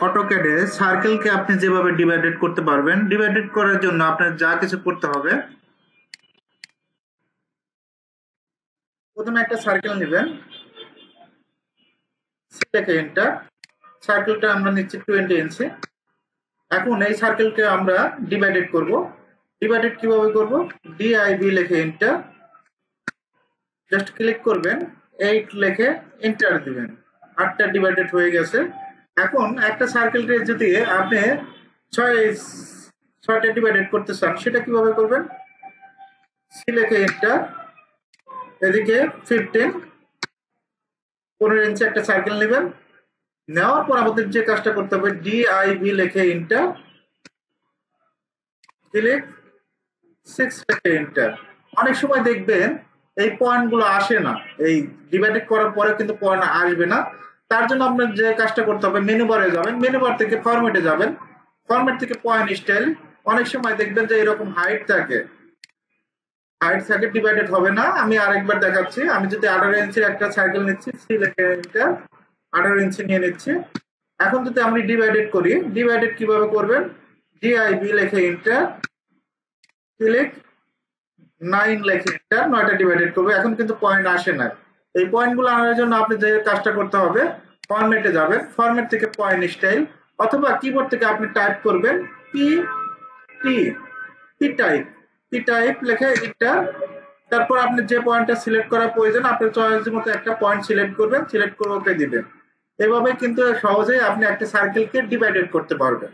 অটোক্যাডে সার্কেলকে আপনি যেভাবে ডিভাইডেড করতে পারবেন, ডিভাইডেড করার জন্য আপনার যা কিছু করতে হবে, প্রথমে একটা সার্কেল নেবেন, সেটাকে এন্টার, সার্কেলটা আমরা নিচ্ছি 20 ইঞ্চি। এখন এই সার্কেলকে আমরা ডিভাইডেড করব। ডিভাইডেড কিভাবে করব? ডিআইবি লিখে এন্টার, জাস্ট ক্লিক করবেন, 8 লিখে এন্টার দিবেন। 8টা ডিভাইডেড হয়ে গেছে। এখন একটা সার্কেলকে যদি আপনি 6টা ডিভাইডেড করতে চান, সেটা কিভাবে করবেন? সি লিখে এন্টার, এদিকে 15 ইঞ্চি একটা সার্কেল নেবেন। নেওয়ার পর আমাদের যে কাজটা করতে হবে, ডিআইবি লিখে এন্টার, ক্লিক 6 লিখে এন্টার। অনেক সময় দেখবেন এই পয়েন্টগুলো আসে না, এই ডিভাইডেড করার পরে কিন্তু পয়েন্ট আসবে না। তার জন্য আপনার যে কাজটা করতে হবে, মেনু বারে যাবেন, মেনু বার থেকে ফরম্যাটে যাবেন, ফরম্যাট থেকে পয়েন্ট স্টাইল। অনেক সময় দেখবেন যে এরকম হাইট থাকে, ডিভাইডেড হবে না। আমি আরেকবার দেখাচ্ছি। আমি যদি 18 ইঞ্চির একটা সার্কেল নিচ্ছি, সি লিখে এন্টার, 18 ইঞ্চি নিয়ে নিচ্ছি। এখন যদি আমি ডিভাইডেড করি, ডিভাইডেড কিভাবে করবেন? ডিআইবি লিখে এন্টার, ক্লিক 9 লিখে এন্টার, 9টা ডিভাইডেড করবে। এখন কিন্তু পয়েন্ট আসে না। এই পয়েন্টগুলো আনার জন্য আপনি যে কাজটা করতে হবে, ফরম্যাটে যাবেন, ফরম্যাট থেকে পয়েন্ট স্টাইল, অথবা কিবোর্ড থেকে আপনি টাইপ করবেন পি টি, পি টাইপ লিখে এন্টার। তারপর আপনি যে পয়েন্টটা সিলেক্ট করা প্রয়োজন, আপনার চয়েসের মতো একটা পয়েন্ট সিলেক্ট করবেন, সিলেক্ট করে ওকে দিবেন। এভাবে কিন্তু সহজেই আপনি একটা সার্কেলকে ডিভাইডেড করতে পারবেন।